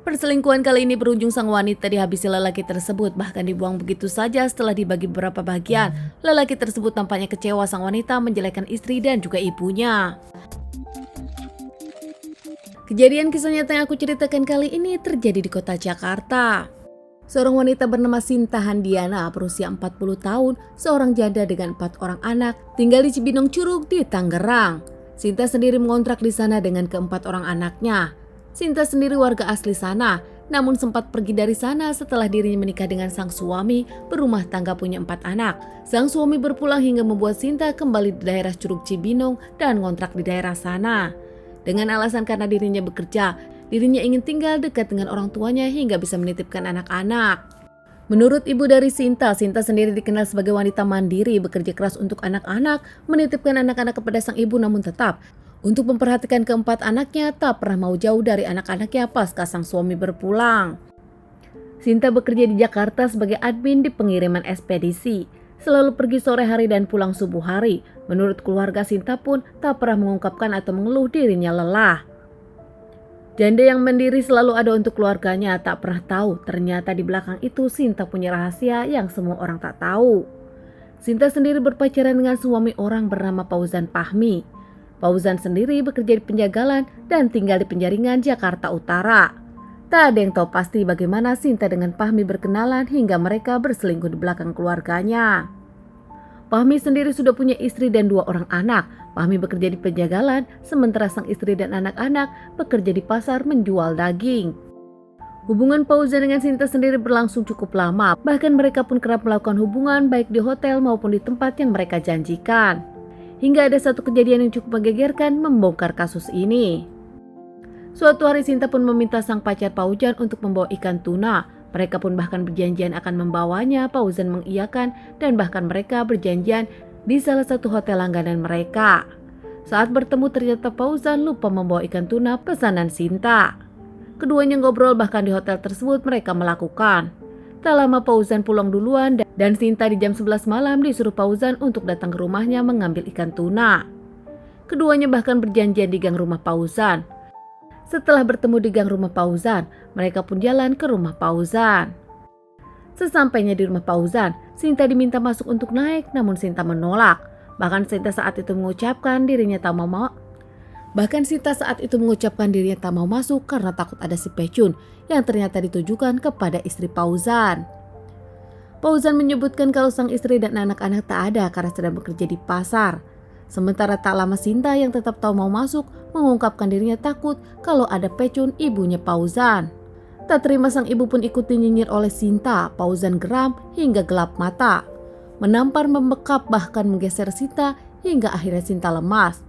Perselingkuhan kali ini berujung sang wanita dihabisi lelaki tersebut, bahkan dibuang begitu saja setelah dibagi beberapa bagian. Lelaki tersebut tampaknya kecewa sang wanita menjelekkan istri dan juga ibunya. Kejadian kisah nyata yang aku ceritakan kali ini terjadi di kota Jakarta. Seorang wanita bernama Sinta Handiana berusia 40 tahun, seorang janda dengan 4 orang anak, tinggal di Cibinong Curug di Tangerang. Sinta sendiri mengontrak di sana dengan keempat orang anaknya. Sinta sendiri warga asli sana, namun sempat pergi dari sana setelah dirinya menikah dengan sang suami, berumah tangga punya 4 anak. Sang suami berpulang hingga membuat Sinta kembali di daerah Curug Cibinong dan ngontrak di daerah sana. Dengan alasan karena dirinya bekerja, dirinya ingin tinggal dekat dengan orang tuanya hingga bisa menitipkan anak-anak. Menurut ibu dari Sinta, Sinta sendiri dikenal sebagai wanita mandiri, bekerja keras untuk anak-anak, menitipkan anak-anak kepada sang ibu, namun tetap untuk memperhatikan keempat anaknya tak pernah mau jauh dari anak-anaknya pasca sang suami berpulang. Sinta bekerja di Jakarta sebagai admin di pengiriman ekspedisi. Selalu pergi sore hari dan pulang subuh hari. Menurut keluarga, Sinta pun tak pernah mengungkapkan atau mengeluh dirinya lelah. Janda yang mandiri selalu ada untuk keluarganya, tak pernah tahu ternyata di belakang itu Sinta punya rahasia yang semua orang tak tahu. Sinta sendiri berpacaran dengan suami orang bernama Fauzan Fahmi. Fauzan sendiri bekerja di penjagalan dan tinggal di Penjaringan, Jakarta Utara. Tak ada yang tahu pasti bagaimana Sinta dengan Fahmi berkenalan hingga mereka berselingkuh di belakang keluarganya. Fahmi sendiri sudah punya istri dan 2 orang anak. Fahmi bekerja di penjagalan, sementara sang istri dan anak-anak bekerja di pasar menjual daging. Hubungan Fauzan dengan Sinta sendiri berlangsung cukup lama, bahkan mereka pun kerap melakukan hubungan baik di hotel maupun di tempat yang mereka janjikan. Hingga ada satu kejadian yang cukup menggegerkan membongkar kasus ini. Suatu hari Sinta pun meminta sang pacar Fauzan untuk membawa ikan tuna. Mereka pun bahkan berjanjian akan membawanya. Fauzan mengiyakan dan bahkan mereka berjanjian di salah satu hotel langganan mereka. Saat bertemu ternyata Fauzan lupa membawa ikan tuna pesanan Sinta. Keduanya ngobrol, bahkan di hotel tersebut mereka melakukan. Tak lama Fauzan pulang duluan dan Sinta di jam 11 malam disuruh Fauzan untuk datang ke rumahnya mengambil ikan tuna. Keduanya bahkan berjanjian di gang rumah Fauzan. Setelah bertemu di gang rumah Fauzan, mereka pun jalan ke rumah Fauzan. Sesampainya di rumah Fauzan, Sinta diminta masuk untuk naik, namun Sinta menolak. Bahkan Sinta saat itu mengucapkan dirinya tak mau masuk karena takut ada si pecun yang ternyata ditujukan kepada istri Fauzan. Fauzan menyebutkan kalau sang istri dan anak-anak tak ada karena sedang bekerja di pasar. Sementara tak lama Sinta yang tetap tahu mau masuk mengungkapkan dirinya takut kalau ada pecun ibunya Fauzan. Tak terima sang ibu pun ikut dinyinyir oleh Sinta. Fauzan geram hingga gelap mata, menampar, membekap, bahkan menggeser Sinta hingga akhirnya Sinta lemas.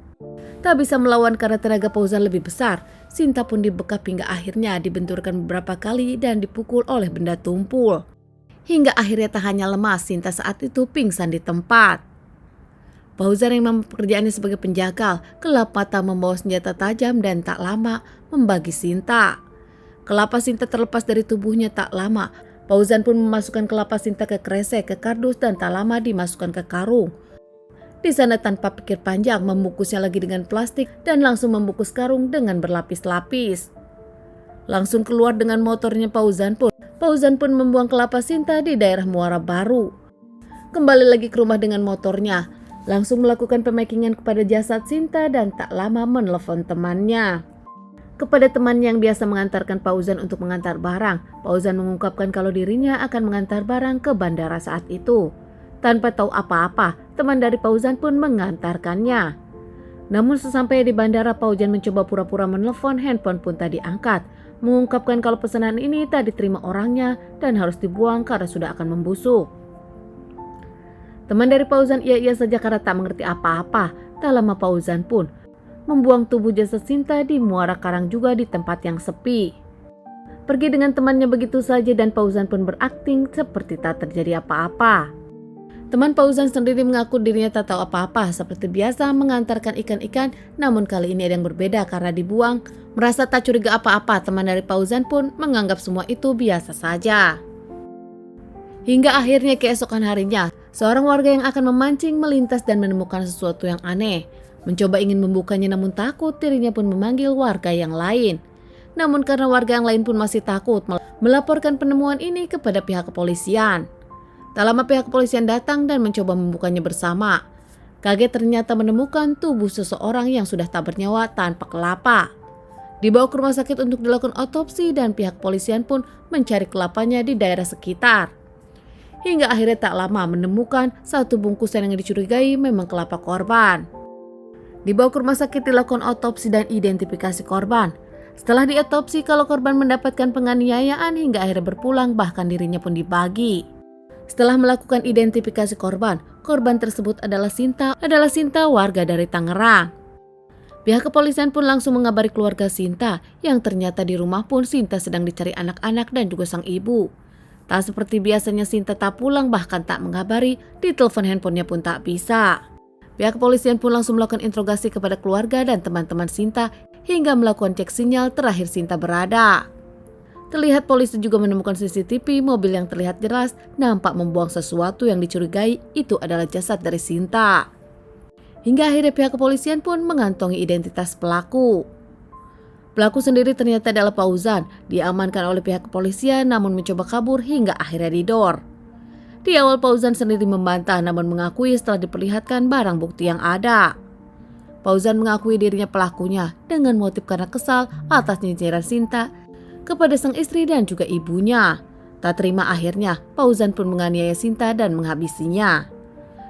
Tak bisa melawan karena tenaga Fauzan lebih besar. Sinta pun dibekap hingga akhirnya dibenturkan beberapa kali dan dipukul oleh benda tumpul. Hingga akhirnya tak hanya lemas, Sinta saat itu pingsan di tempat. Fauzan yang memang pekerjaannya sebagai penjagal, gelap mata membawa senjata tajam dan tak lama membagi Sinta. Kelapa Sinta terlepas dari tubuhnya tak lama. Fauzan pun memasukkan kelapa Sinta ke kresek, ke kardus dan tak lama dimasukkan ke karung. Di sana tanpa pikir panjang membungkusnya lagi dengan plastik dan langsung membungkus karung dengan berlapis-lapis. Langsung keluar dengan motornya Fauzan pun membuang kelapa Sinta di daerah Muara Baru. Kembali lagi ke rumah dengan motornya, langsung melakukan pemakingan kepada jasad Sinta dan tak lama menelpon temannya. Kepada teman yang biasa mengantarkan Fauzan untuk mengantar barang, Fauzan mengungkapkan kalau dirinya akan mengantar barang ke bandara saat itu. Tanpa tahu apa-apa, teman dari Fauzan pun mengantarkannya. Namun sesampainya di bandara, Fauzan mencoba pura-pura menelpon, handphone pun tak diangkat. Mengungkapkan kalau pesanan ini tak diterima orangnya dan harus dibuang karena sudah akan membusuk. Teman dari Fauzan iya-iya saja karena tak mengerti apa-apa. Tak lama Fauzan pun membuang tubuh jasad Sinta di Muara Karang juga di tempat yang sepi. Pergi dengan temannya begitu saja dan Fauzan pun berakting seperti tak terjadi apa-apa. Teman Fauzan sendiri mengaku dirinya tak tahu apa-apa, seperti biasa mengantarkan ikan-ikan, namun kali ini ada yang berbeda karena dibuang. Merasa tak curiga apa-apa, teman dari Fauzan pun menganggap semua itu biasa saja. Hingga akhirnya keesokan harinya, seorang warga yang akan memancing melintas dan menemukan sesuatu yang aneh. Mencoba ingin membukanya namun takut, dirinya pun memanggil warga yang lain. Namun karena warga yang lain pun masih takut melaporkan penemuan ini kepada pihak kepolisian. Tak lama pihak kepolisian datang dan mencoba membukanya bersama. Kaget ternyata menemukan tubuh seseorang yang sudah tak bernyawa tanpa kelapa. Dibawa ke rumah sakit untuk dilakukan otopsi dan pihak kepolisian pun mencari kelapanya di daerah sekitar. Hingga akhirnya tak lama menemukan satu bungkusan yang dicurigai memang kelapa korban. Dibawa ke rumah sakit dilakukan otopsi dan identifikasi korban. Setelah diotopsi, kalau korban mendapatkan penganiayaan hingga akhirnya berpulang, bahkan dirinya pun dibagi. Setelah melakukan identifikasi korban tersebut adalah Sinta warga dari Tangerang. Pihak kepolisian pun langsung mengabari keluarga Sinta yang ternyata di rumah pun Sinta sedang dicari anak-anak dan juga sang ibu. Tak seperti biasanya Sinta tak pulang, bahkan tak mengabari, di telepon handphonenya pun tak bisa. Pihak kepolisian pun langsung melakukan interogasi kepada keluarga dan teman-teman Sinta hingga melakukan cek sinyal terakhir Sinta berada. Terlihat polisi juga menemukan CCTV mobil yang terlihat jelas nampak membuang sesuatu yang dicurigai itu adalah jasad dari Sinta. Hingga akhirnya pihak kepolisian pun mengantongi identitas pelaku. Pelaku sendiri ternyata adalah Fauzan, diamankan oleh pihak kepolisian namun mencoba kabur hingga akhirnya didor. Di awal Fauzan sendiri membantah namun mengakui setelah diperlihatkan barang bukti yang ada. Fauzan mengakui dirinya pelakunya dengan motif karena kesal atas nyinyiran Sinta kepada sang istri dan juga ibunya. Tak terima akhirnya Fauzan pun menganiaya Sinta dan menghabisinya.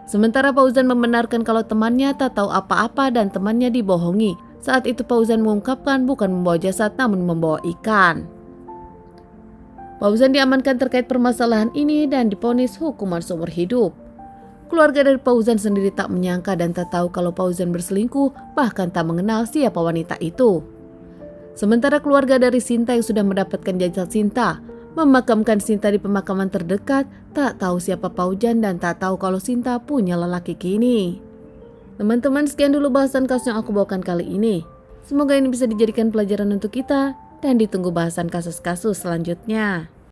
Sementara Fauzan membenarkan kalau temannya tak tahu apa-apa dan temannya dibohongi. Saat itu Fauzan mengungkapkan bukan membawa jasad namun membawa ikan. Fauzan diamankan terkait permasalahan ini dan divonis hukuman seumur hidup. Keluarga dari Fauzan sendiri tak menyangka dan tak tahu kalau Fauzan berselingkuh, bahkan tak mengenal siapa wanita itu. Sementara keluarga dari Sinta yang sudah mendapatkan jasad Sinta, memakamkan Sinta di pemakaman terdekat, tak tahu siapa Fauzan dan tak tahu kalau Sinta punya lelaki kini. Teman-teman, sekian dulu bahasan kasus yang aku bawakan kali ini. Semoga ini bisa dijadikan pelajaran untuk kita dan ditunggu bahasan kasus-kasus selanjutnya.